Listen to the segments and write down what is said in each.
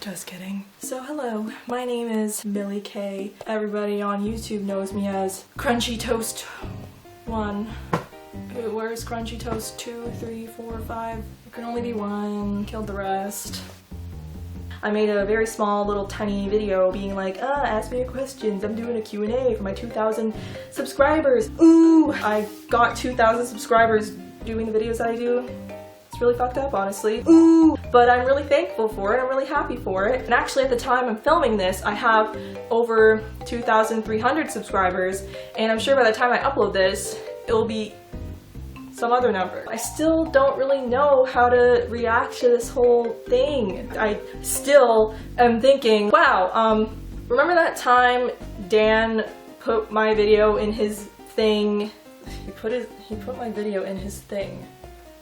Just kidding. So hello, my name is Millie K. Everybody on YouTube knows me as crunchytoast1. Where's crunchytoast 2, 3, 4, 5? There can only be one. Killed the rest. I made a very small little tiny video being like, ask me your questions. I'm doing a Q&A for my 2,000 subscribers. Ooh, I got 2,000 subscribers doing the videos that I do. It's really fucked up, honestly. Ooh, but I'm really thankful for it. I'm really happy for it. And actually, at the time I'm filming this, I have over 2,300 subscribers. And I'm sure by the time I upload this, it'll be some other number. I still don't really know how to react to this whole thing. I still am thinking, wow, remember that time Dan put my video in his thing? He put my video in his thing.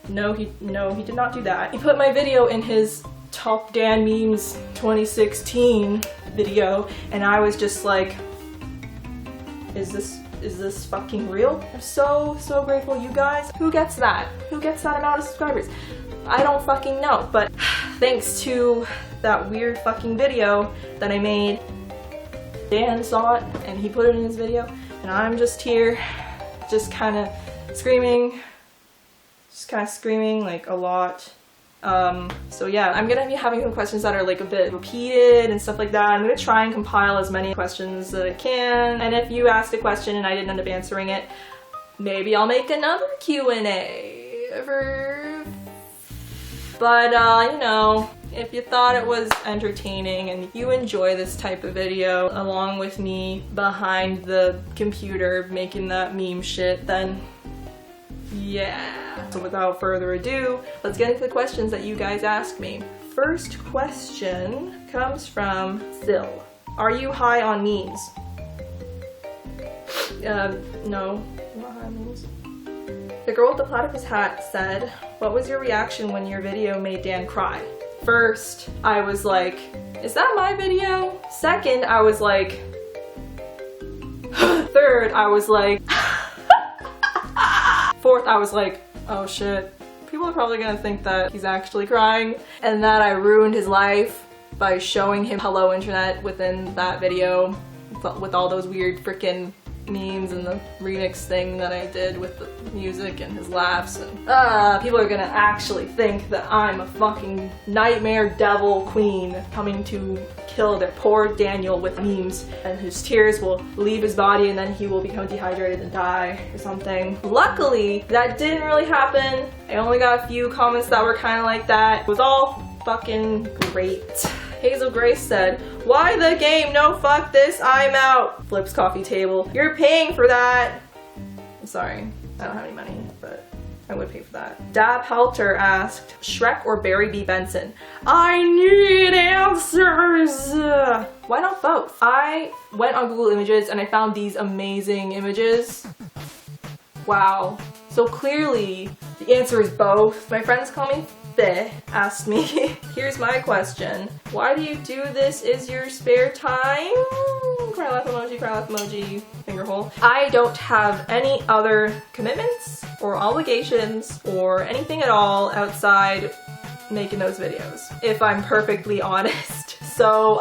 No, he did not do that. He put my video in his Top Dan Memes 2016 video, and I was just like, is this fucking real? I'm so grateful, you guys. Who gets that? Who gets that amount of subscribers? I don't fucking know, but thanks to that weird fucking video that I made, Dan saw it and he put it in his video, and I'm just here, just kind of screaming like a lot. So yeah, I'm gonna be having some questions that are like a bit repeated and stuff like that. I'm gonna try and compile as many questions that I can, and if you asked a question and I didn't end up answering it, maybe I'll make another Q&A but you know, if you thought it was entertaining and you enjoy this type of video along with me behind the computer making that meme shit, then yeah. So without further ado, let's get into the questions that you guys asked me. First question comes from Phil. Are you high on memes? No, I'm not high on memes. The girl with the platypus hat said, what was your reaction when your video made Dan cry? First, I was like, is that my video? Second, I was like, third, I was like, fourth, I was like, oh shit, people are probably gonna think that he's actually crying and that I ruined his life by showing him hello internet within that video with all those weird freaking memes and the remix thing that I did with the music and his laughs, and people are gonna actually think that I'm a fucking nightmare devil queen coming to kill their poor Daniel with memes, and his tears will leave his body and then he will become dehydrated and die or something. Luckily, that didn't really happen. I only got a few comments that were kind of like that. It was all fucking great. Hazel Grace said, why the game? No, fuck this, I'm out. Flips coffee table. You're paying for that. I'm sorry, I don't have any money, but I would pay for that. Dab Halter asked, Shrek or Barry B. Benson? I need answers. Why not both? I went on Google Images and I found these amazing images. Wow. So clearly the answer is both. My friends call me asked me, here's my question. Why do you do this? Is your spare time? Cry laugh emoji, finger hole. I don't have any other commitments or obligations or anything at all outside making those videos, if I'm perfectly honest. So,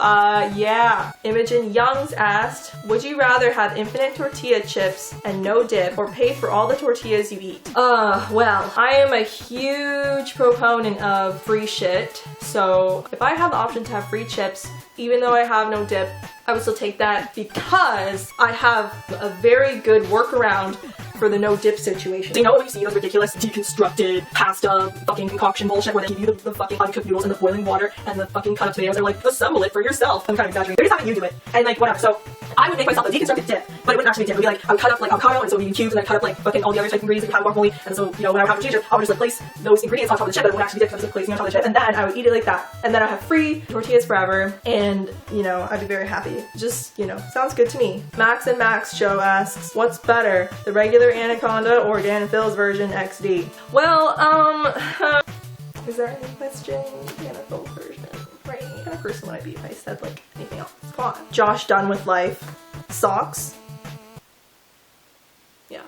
yeah. Imogen Youngs asked, would you rather have infinite tortilla chips and no dip, or pay for all the tortillas you eat? Well, I am a huge proponent of free shit, so if I have the option to have free chips, even though I have no dip, I would still take that because I have a very good workaround for the no dip situation. So you know when you see those ridiculous deconstructed pasta fucking concoction bullshit where they give you the fucking uncooked noodles in the boiling water and the fucking cut up tomatoes are like, assemble it for yourself. I'm kind of exaggerating. They're just having you do it. And like, whatever. So I would make myself a deconstructed dip, but it wouldn't actually be dip. It would be like, I would cut up like avocado, and so it would be in cubes, and I'd cut up like fucking all the other type of ingredients that you have guacamole, and so, you know, when I would have a cheese, I would just like place those ingredients on top of the chip, but it wouldn't actually be dip because I was placing on top of the chip, and then I would eat it like that. And then I'd have free tortillas forever, and, you know, I'd be very happy. Just, you know, sounds good to me. Max and Max Show asks, what's better, the regular Anaconda or Dan and Phil's version XD? Well, is there any question? Dan and Phil's version, right? What kind of person would I be if I said like anything else? Come on. Josh done with life. Socks. Yeah.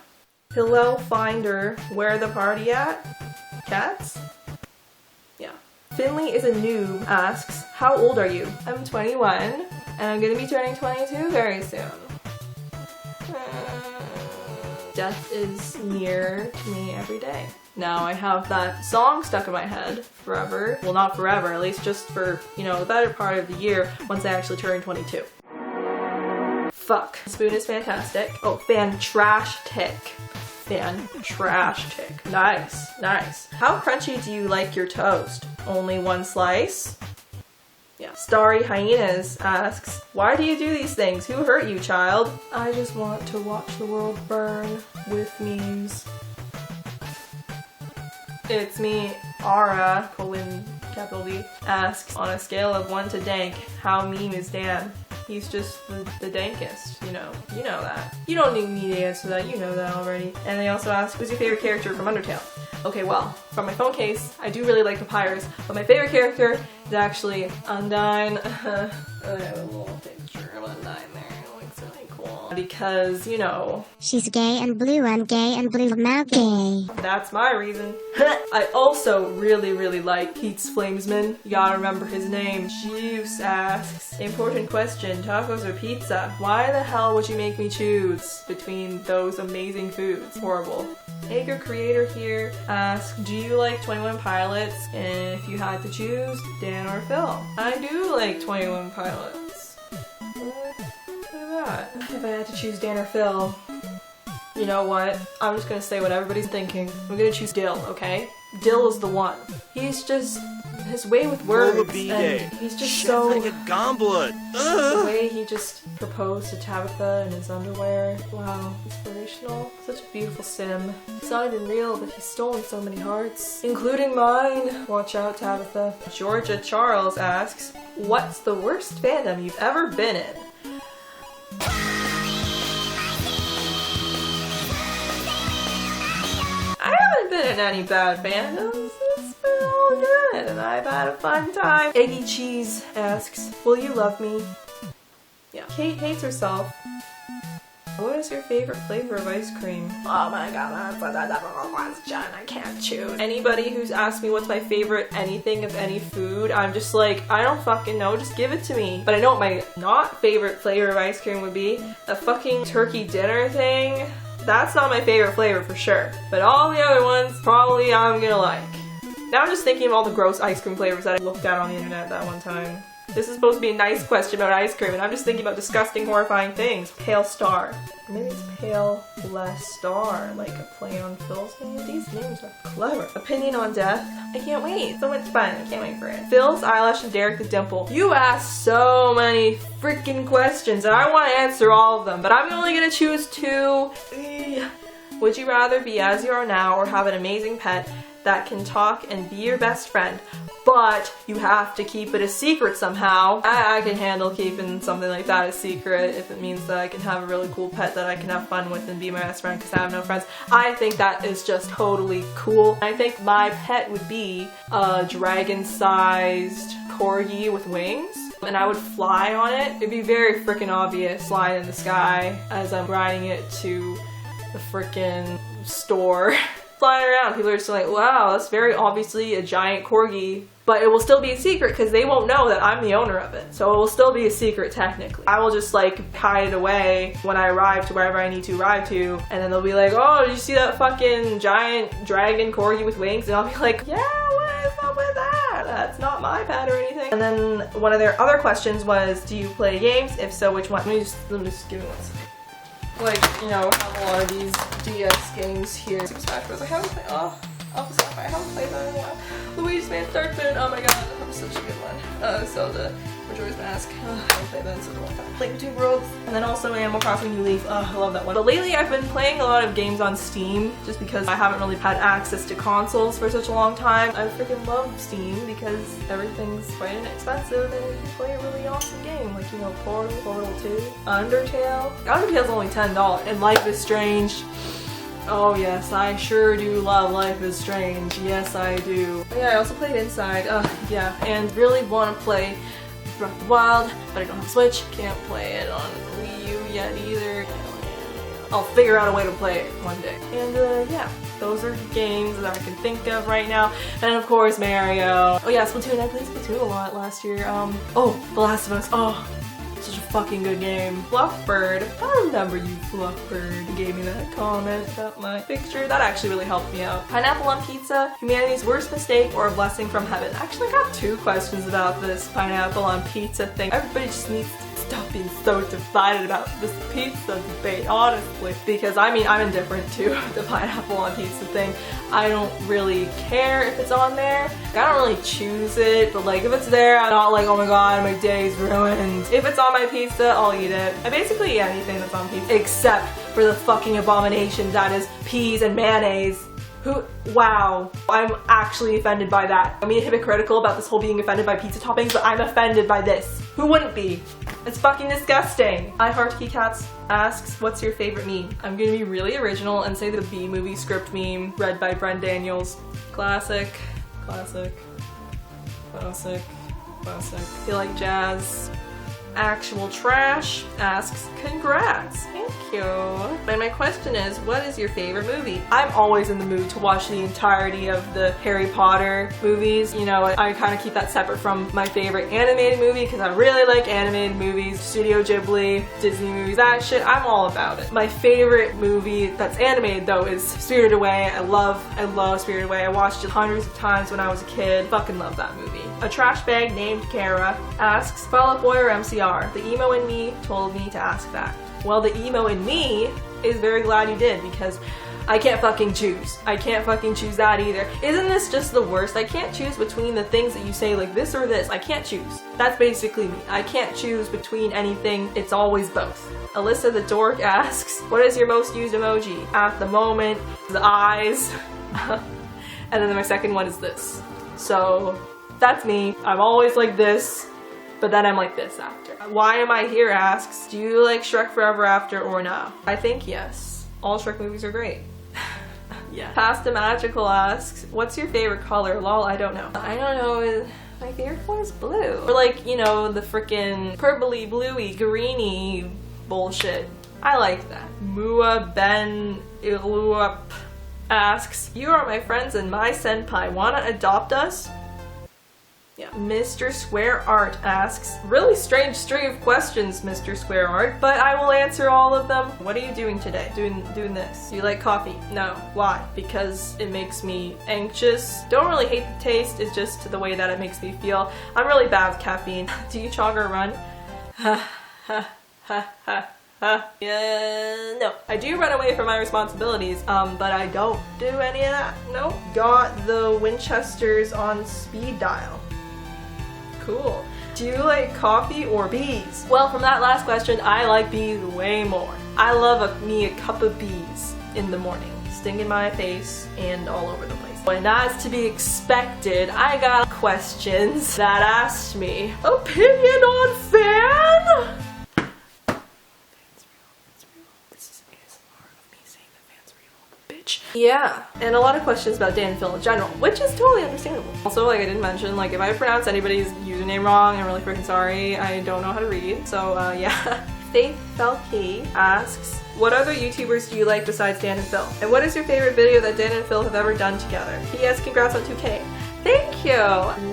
Pillow finder. Where the party at? Cats? Yeah. Finley is a noob asks, how old are you? I'm 21 and I'm gonna be turning 22 very soon. Death is near to me every day. Now I have that song stuck in my head forever. Well, not forever, at least just for, you know, the better part of the year once I actually turn 22. Fuck. Spoon is fantastic. Oh, fan-trash-tic. Fan-trash-tic. Nice, nice. How crunchy do you like your toast? Only one slice? Yeah. Starry Hyenas asks, why do you do these things? Who hurt you, child? I just want to watch the world burn with memes. It's me, Ara, capital V, asks, on a scale of 1 to dank, how mean is Dan? He's just the dankest, you know that. You don't need me to answer that, you know that already. And they also ask, who's your favorite character from Undertale? Okay, well, from my phone case, I do really like Papyrus, but my favorite character is actually Undyne. I have a little picture of Undyne there. It looks really cool. Because, you know, she's gay and blue, I'm gay and blue, now gay. That's my reason. I also really like Pete's Flamesman. You gotta remember his name. Juice asks, important question, tacos or pizza? Why the hell would you make me choose between those amazing foods? Horrible. Hager Creator here asks, do you like 21 Pilots? And if you had to choose, Dan or Phil? I do like 21 Pilots. Look at that. If I had to choose Dan or Phil, you know what? I'm just gonna say what everybody's thinking. I'm gonna choose Dill, okay? Dill is the one. He's just his way with words, and he's just so the way he just proposed to Tabitha in his underwear. Wow, inspirational. Such a beautiful sim. It's not even real, but he's stolen so many hearts, including mine. Watch out, Tabitha. Georgia Charles asks, what's the worst fandom you've ever been in? I haven't been in any bad fandoms. It's been all good and I've had a fun time. Eggy Cheese asks, will you love me? Yeah. Kate hates herself. What is your favorite flavor of ice cream? Oh my god, that's a difficult question. I can't choose. Anybody who's asked me what's my favorite anything of any food, I'm just like, I don't fucking know, just give it to me. But I know what my not favorite flavor of ice cream would be. A fucking turkey dinner thing. That's not my favorite flavor for sure. But all the other ones, probably I'm gonna like. Now I'm just thinking of all the gross ice cream flavors that I looked at on the internet that one time. This is supposed to be a nice question about ice cream, and I'm just thinking about disgusting, horrifying things. Pale Star. Maybe it's Pale Less Star, like a play on Phil's name. These names are clever. Opinion on Death. I can't wait. So much fun. I can't wait for it. Phil's Eyelash and Derek the Dimple. You asked so many freaking questions, and I want to answer all of them, but I'm only gonna choose 2. Would you rather be as you are now or have an amazing pet that can talk and be your best friend, but you have to keep it a secret somehow? I can handle keeping something like that a secret if it means that I can have a really cool pet that I can have fun with and be my best friend because I have no friends. I think that is just totally cool. I think my pet would be a dragon-sized corgi with wings, and I would fly on it. It'd be very freaking obvious flying in the sky as I'm riding it to the freaking store. Flying around, people are just like, wow, that's very obviously a giant corgi, but it will still be a secret because they won't know that I'm the owner of it. So it will still be a secret technically. I will just like hide it away when I arrive to wherever I need to arrive to, and then they'll be like, oh, did you see that fucking giant dragon corgi with wings? And I'll be like, yeah, what is up with that? That's not my pet or anything. And then one of their other questions was, do you play games? If so, which one? Let me just give me one second. Like, you know, have a lot of these DS games here. Super Smash Bros. I haven't played, I haven't played that in a while. Luigi's Mansion Dark Moon, oh my god, that was such a good one. Zelda, Majora's Mask, I haven't played that in such a long time. Link Between Worlds, and then also Animal Crossing New Leaf, I love that one. But lately I've been playing a lot of games on Steam, just because I haven't really had access to consoles for such a long time. I freaking love Steam because everything's quite inexpensive and you can play a really awesome game, like, you know, Portal 2, Undertale. Undertale's only $10, and Life is Strange. Oh yes, I sure do love Life is Strange. Yes, I do. But yeah, I also played Inside. Yeah, and really want to play Breath of the Wild, but I don't have a Switch. Can't play it on Wii U yet either. I'll figure out a way to play it one day. And yeah, those are games that I can think of right now. And of course Mario. Oh yeah, Splatoon. I played Splatoon a lot last year. Oh, The Last of Us. Oh, such a fucking good game. Fluffbird. I remember you, Fluffbird. You gave me that comment about my picture. That actually really helped me out. Pineapple on pizza, humanity's worst mistake, or a blessing from heaven? Actually, I got 2 questions about this pineapple on pizza thing. Everybody just needs to stop being so divided about this pizza debate, honestly. Because I mean, I'm indifferent to the pineapple on pizza thing. I don't really care if it's on there. I don't really choose it, but like if it's there, I'm not like, oh my god, my day's ruined. If it's on my pizza, I'll eat it. I basically eat anything that's on pizza, except for the fucking abomination that is peas and mayonnaise. Wow, I'm actually offended by that. I mean, hypocritical about this whole being offended by pizza toppings, but I'm offended by this. Who wouldn't be? It's fucking disgusting. I Heart Keycats asks, what's your favorite meme? I'm gonna be really original and say the B-movie script meme read by Brent Daniels. Classic, classic, classic, classic. Feel like jazz. Actual Trash asks, congrats. Thank you. And my question is, what is your favorite movie? I'm always in the mood to watch the entirety of the Harry Potter movies. You know, I kind of keep that separate from my favorite animated movie because I really like animated movies, Studio Ghibli, Disney movies, that shit. I'm all about it. My favorite movie that's animated though is Spirited Away. I love Spirited Away. I watched it hundreds of times when I was a kid. Fucking love that movie. A trash bag named Kara asks, Fall Out Boy or MCR? The emo in me told me to ask that. Well, the emo in me is very glad you did because I can't fucking choose. I can't fucking choose that either. Isn't this just the worst? I can't choose between the things that you say like this or this. I can't choose. That's basically me. I can't choose between anything. It's always both. Alyssa the Dork asks, what is your most used emoji? At the moment, the eyes. And then my second one is this. So that's me. I'm always like this, but then I'm like this after. Why Am I Here asks, do you like Shrek Forever After or no? I think yes. All Shrek movies are great. Yeah. Pasta Magical asks, what's your favorite color? Lol, I don't know. I don't know. My favorite one is blue. Or like, you know, the frickin' purpley, bluey, greeny bullshit. I like that. Mua Ben Iluap asks, you are my friends and my senpai. Wanna adopt us? Yeah. Mr. Square Art asks, really strange string of questions, Mr. Square Art, but I will answer all of them. What are you doing today? Doing this. Do you like coffee? No. Why? Because it makes me anxious. Don't really hate the taste, it's just the way that it makes me feel. I'm really bad with caffeine. Do you jog or run? Ha ha ha ha. Yeah, no. I do run away from my responsibilities, but I don't do any of that. Nope. Got the Winchesters on speed dial. Cool. Do you like coffee or bees? Well, from that last question, I like bees way more. I love me a cup of bees in the morning, stinging my face and all over the place. And as to be expected, I got questions that asked me, opinion on fan? Yeah, and a lot of questions about Dan and Phil in general, which is totally understandable. Also, like I didn't mention, like if I pronounce anybody's username wrong, I'm really freaking sorry. I don't know how to read, so yeah. Faith Felke asks, what other YouTubers do you like besides Dan and Phil? And what is your favorite video that Dan and Phil have ever done together? P.S. Congrats on 2K. Thank you!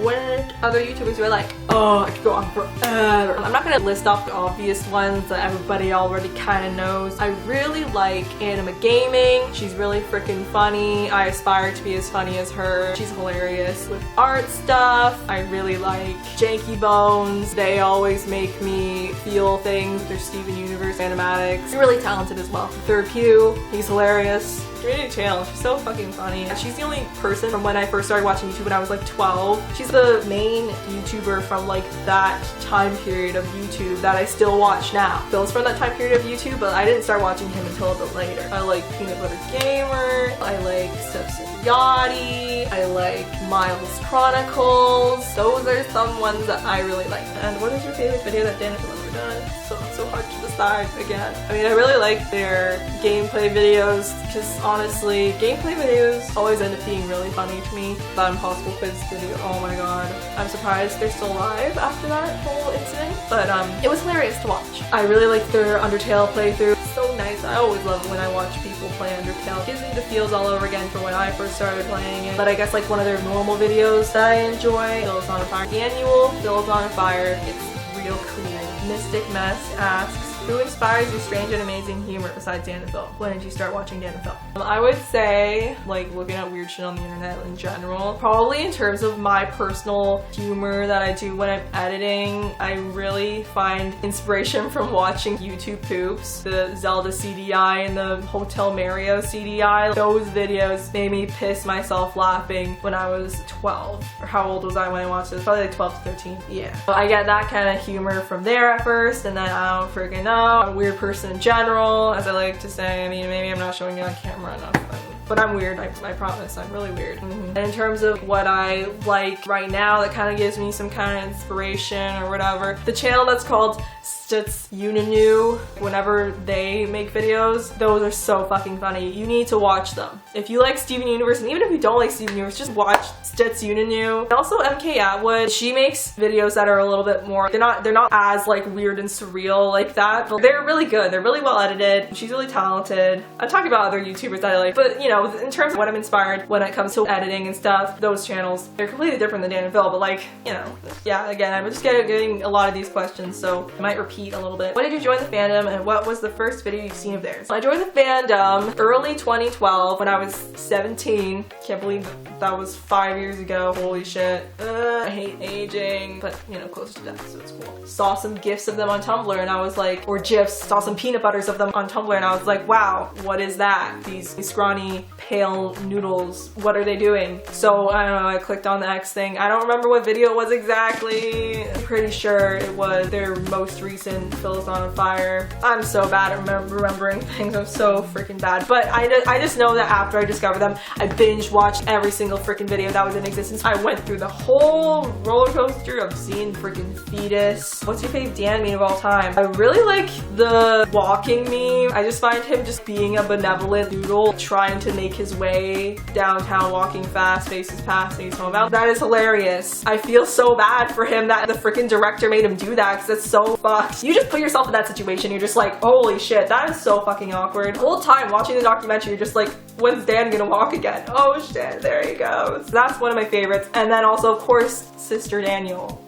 What other YouTubers do I like? Oh, I could go on forever. I'm not gonna list off the obvious ones that everybody already kind of knows. I really like Anima Gaming. She's really freaking funny. I aspire to be as funny as her. She's hilarious with art stuff. I really like Janky Bones. They always make me feel things. They're Steven Universe animatics. She's really talented as well. Third Pew, he's hilarious. Community channel, she's so fucking funny. She's the only person from when I first started watching YouTube when I was like 12. She's the main YouTuber from like that time period of YouTube that I still watch now. Phil's from that time period of YouTube, but I didn't start watching him until a bit later. I like Peanut Butter Gamer, I like Steps and Yachty, I like Miles Chronicles. Those are some ones that I really like. And what is your favorite video that Dan and Phil ever done? So hard to decide again. I mean, I really like their gameplay videos because honestly, gameplay videos always end up being really funny to me. That Impossible Quiz video, oh my god. I'm surprised they're still alive after that whole incident, but it was hilarious to watch. I really like their Undertale playthrough. So nice I always love it when I watch people play Undertale. It gives me the feels all over again from when I first started playing it. But I guess like one of their normal videos that I enjoy, Phil is on fire. Annual Phil is on fire. It's real cool. Mystic Mess asks, who inspires your strange and amazing humor besides Dan and Phil? When did you start watching Dan and Phil? I would say, like, looking at weird shit on the internet in general. Probably in terms of my personal humor that I do when I'm editing, I really find inspiration from watching YouTube poops. The Zelda CDI and the Hotel Mario CDI. Those videos made me piss myself laughing when I was 12. Or how old was I when I watched this? Probably like 12 to 13. Yeah. So I get that kind of humor from there at first, and then I don't freaking know. I'm a weird person in general, as I like to say. I mean, maybe I'm not showing it on camera enough, but I'm weird. I promise. I'm really weird. And in terms of what I like right now that kind of gives me some kind of inspiration or whatever, the channel that's called Stutz Uninu, whenever they make videos, those are so fucking funny. You need to watch them. If you like Steven Universe, and even if you don't like Steven Universe, just watch Stutz Uninu. And also MK Atwood, she makes videos that are a little bit more, they're not as like weird and surreal like that, but they're really good. They're really well edited. She's really talented. I'm talking about other YouTubers that I like, but you know, in terms of what I'm inspired when it comes to editing and stuff, those channels, they're completely different than Dan and Phil, but like, you know, yeah, again, I'm just getting a lot of these questions, so I might repeat a little bit. When did you join the fandom, and what was the first video you've seen of theirs? I joined the fandom early 2012 when I was 17. Can't believe that was 5 years ago. Holy shit. I hate aging, but you know, close to death, so it's cool. Saw some gifs of them on Tumblr and I was like, or gifs, saw some peanut butters of them on Tumblr and I was like, wow, what is that? These scrawny, pale noodles, what are they doing? So I don't know, I clicked on the X thing. I don't remember what video it was exactly. I'm pretty sure it was their most recent Phil's on Fire. I'm so bad at remembering things. I'm so freaking bad. But I just know that after I discovered them, I binge watched every single freaking video that was in existence. I went through the whole roller coaster of seeing freaking Fetus. What's your favorite Dan meme of all time? I really like the walking meme. I just find him just being a benevolent noodle trying to make his way downtown, walking fast, faces past, and he's home out. That is hilarious. I feel so bad for him that the freaking director made him do that because that's so fucked. You just put yourself in that situation, you're just like, holy shit, that is so fucking awkward. The whole time watching the documentary, you're just like, when's Dan gonna walk again? Oh shit, there he goes. That's one of my favorites. And then also, of course, Sister Daniel.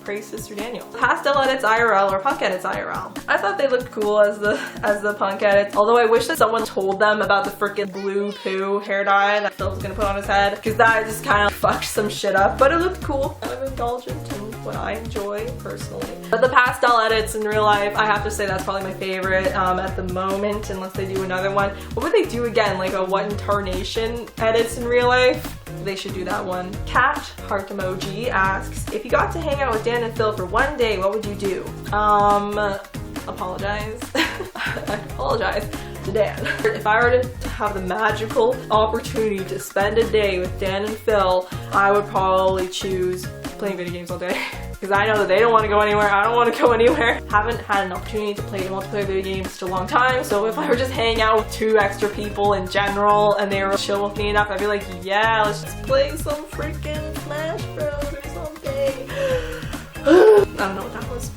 Praise Sister Daniel. Pastel edits IRL or punk edits IRL. I thought they looked cool as the punk edits, although I wish that someone told them about the freaking blue poo hair dye that Phil was gonna put on his head, because that just kind of fucked some shit up, but it looked cool. I'm indulgent in what I enjoy personally. But the pastel edits in real life, I have to say that's probably my favorite at the moment, unless they do another one. What would they do again? Like a what in tarnation edits in real life? They should do that one. Cat heart emoji asks, if you got to hang out with Dan and Phil for one day, what would you do? Apologize. I apologize to Dan. If I were to have the magical opportunity to spend a day with Dan and Phil, I would probably choose playing video games all day. Because I know that they don't want to go anywhere, I don't want to go anywhere. Haven't had an opportunity to play multiplayer video games in such a long time, so if I were just hanging out with 2 extra people in general and they were chill with me enough, I'd be like, yeah, let's just play some freaking Smash Bros or something. I don't know what that was.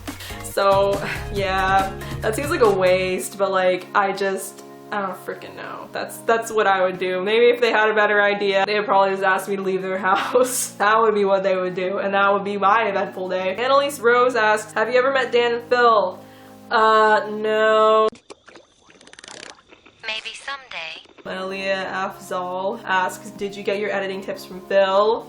So yeah, that seems like a waste, but like, I don't freaking know. That's what I would do. Maybe if they had a better idea, they would probably just ask me to leave their house. That would be what they would do, and that would be my eventful day. Annalise Rose asks, have you ever met Dan and Phil? No. Maybe someday. Malia Afzal asks, did you get your editing tips from Phil?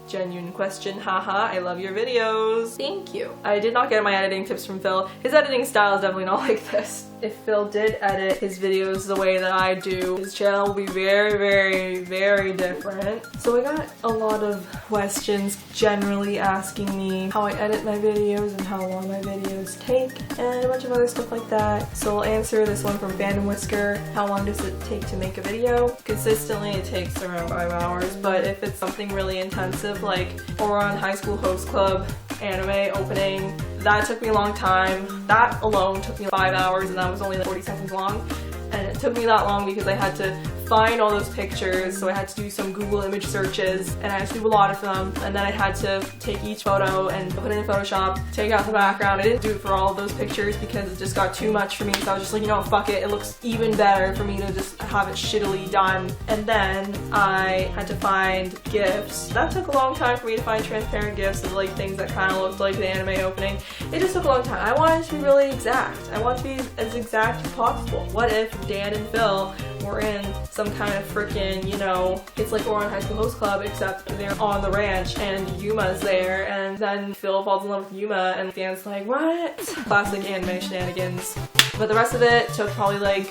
Genuine question, haha, I love your videos. Thank you. I did not get my editing tips from Phil. His editing style is definitely not like this. If Phil did edit his videos the way that I do, his channel will be very, very, very different. So I got a lot of questions generally asking me how I edit my videos and how long my videos take and a bunch of other stuff like that. So I'll answer this one from Fandom Whisker. How long does it take to make a video? Consistently it takes around 5 hours, but if it's something really intensive like Oron High School Host Club anime opening, that took me a long time. That alone took me 5 hours and that was only like 40 seconds long. And it took me that long because I had to find all those pictures, so I had to do some Google image searches, and I had to do a lot of them, and then I had to take each photo and put it in Photoshop, take out the background. I didn't do it for all of those pictures because it just got too much for me, so I was just like, you know, fuck it, it looks even better for me to just have it shittily done. And then I had to find GIFs. That took a long time for me to find transparent GIFs of like things that kind of looked like the anime opening. It just took a long time. I wanted to be really exact. I want to be as exact as possible. What if Dan and Phil were in some kind of freaking, you know, it's like Ouran High School Host Club, except they're on the ranch and Yuma's there, and then Phil falls in love with Yuma and Dan's like, what? Classic anime shenanigans. But the rest of it took probably like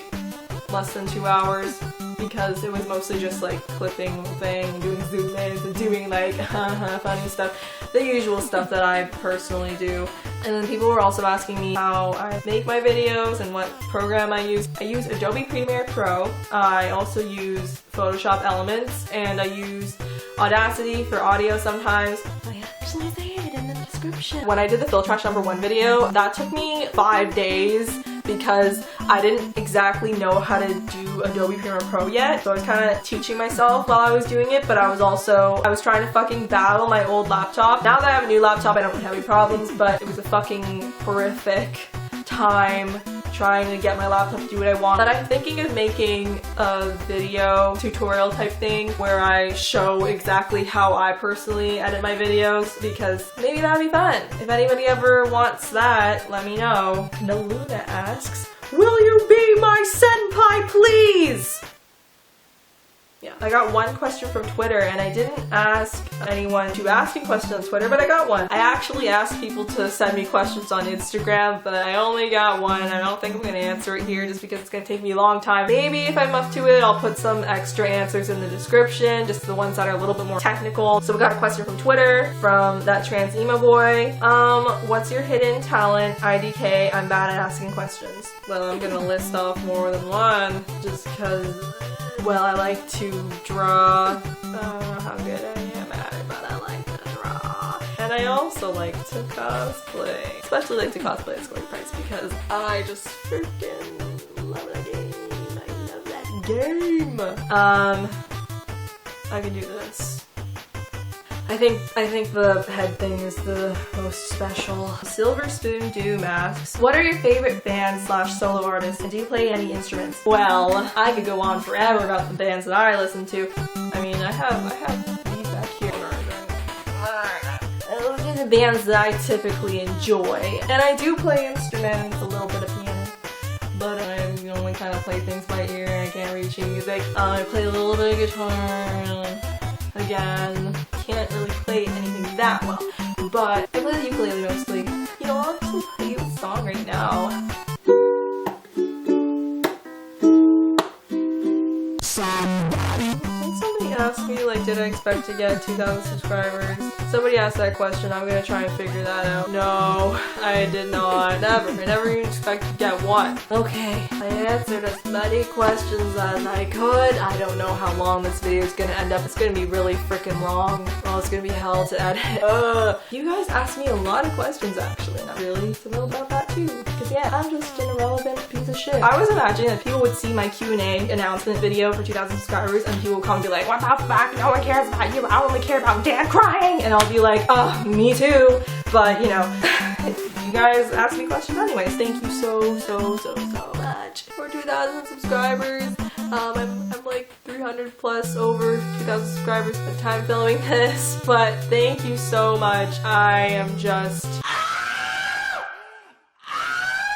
less than 2 hours because it was mostly just like clipping the thing, doing zoom ins and doing like funny stuff, the usual stuff that I personally do. And then people were also asking me how I make my videos and what program I use. I use Adobe Premiere Pro. I also use Photoshop Elements, and I use Audacity for audio sometimes. I actually say it in the description. When I did the Fill Trash #1 video, that took me 5 days because I didn't exactly know how to do Adobe Premiere Pro yet. So I was kind of teaching myself while I was doing it, but I was trying to fucking battle my old laptop. Now that I have a new laptop, I don't have any problems, but it was a fucking horrific time trying to get my laptop to do what I want. But I'm thinking of making a video tutorial type thing where I show exactly how I personally edit my videos, because maybe that would be fun. If anybody ever wants that, let me know. Naluna asks, will you be my senpai, please? Yeah, I got one question from Twitter, and I didn't ask anyone to ask me questions on Twitter, but I got one. I actually asked people to send me questions on Instagram, but I only got one. I don't think I'm going to answer it here just because it's going to take me a long time. Maybe if I'm up to it, I'll put some extra answers in the description, just the ones that are a little bit more technical. So we got a question from Twitter, from that trans emo boy. What's your hidden talent? IDK, I'm bad at asking questions. Well, I'm going to list off more than one, just because... well, I like to draw. I don't know how good I am at it, but I like to draw. And I also like to cosplay. Especially like to cosplay at Scoring Price because I just freaking love that game. I love that game. I can do this. I think the head thing is the most special. Silver Spoon Doom asks, what are your favorite bands / solo artists, and do you play any instruments? Well, I could go on forever about the bands that I listen to. I mean, I have these back here. Those are the bands that I typically enjoy. And I do play instruments, a little bit of piano, but I only kind of play things by ear and I can't read sheet music. I play a little bit of guitar. Again, can't really play anything that well, but I play the ukulele mostly. You know, I'll actually play you a song right now. I think somebody asked me, like, did I expect to get 2,000 subscribers? Somebody asked that question. I'm gonna try and figure that out. No, I did not. Never. I never even expected to get one. Okay, I answered as many questions as I could. I don't know how long this video is gonna end up. It's gonna be really freaking long. Oh, it's gonna be hell to edit. You guys asked me a lot of questions, actually, and I'm really thrilled about that too. Because yeah, I'm just an irrelevant piece of shit. I was imagining that people would see my Q&A announcement video for 2,000 subscribers and people would come and be like, what the fuck? No one cares about you. I only care about Dan crying. And I'll be like, oh, me too. But, you know, you guys ask me questions anyways. Thank you so much for 2,000 subscribers. I'm like 300 plus over 2,000 subscribers at the time filming this. But thank you so much. I am just...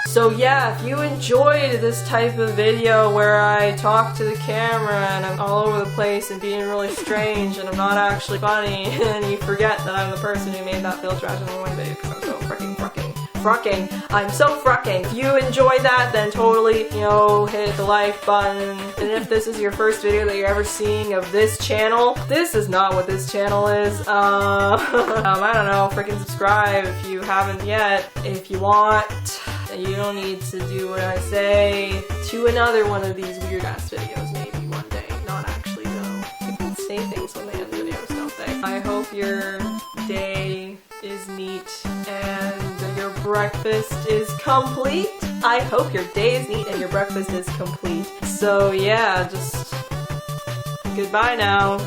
So yeah, if you enjoyed this type of video where I talk to the camera and I'm all over the place and being really strange and I'm not actually funny, and you forget that I'm the person who made that Fill Trash #1 video because I'm so I'm so frucking. If you enjoyed that, then totally, you know, hit the like button. And if this is your first video that you're ever seeing of this channel, this is not what this channel is. I don't know, freaking subscribe if you haven't yet. If you want, you don't need to do what I say to another one of these weird ass videos maybe one day. Not actually though. People say things when they end videos, don't they? I hope your day is neat and your breakfast is complete. I hope your day is neat and your breakfast is complete. So yeah, just Goodbye now.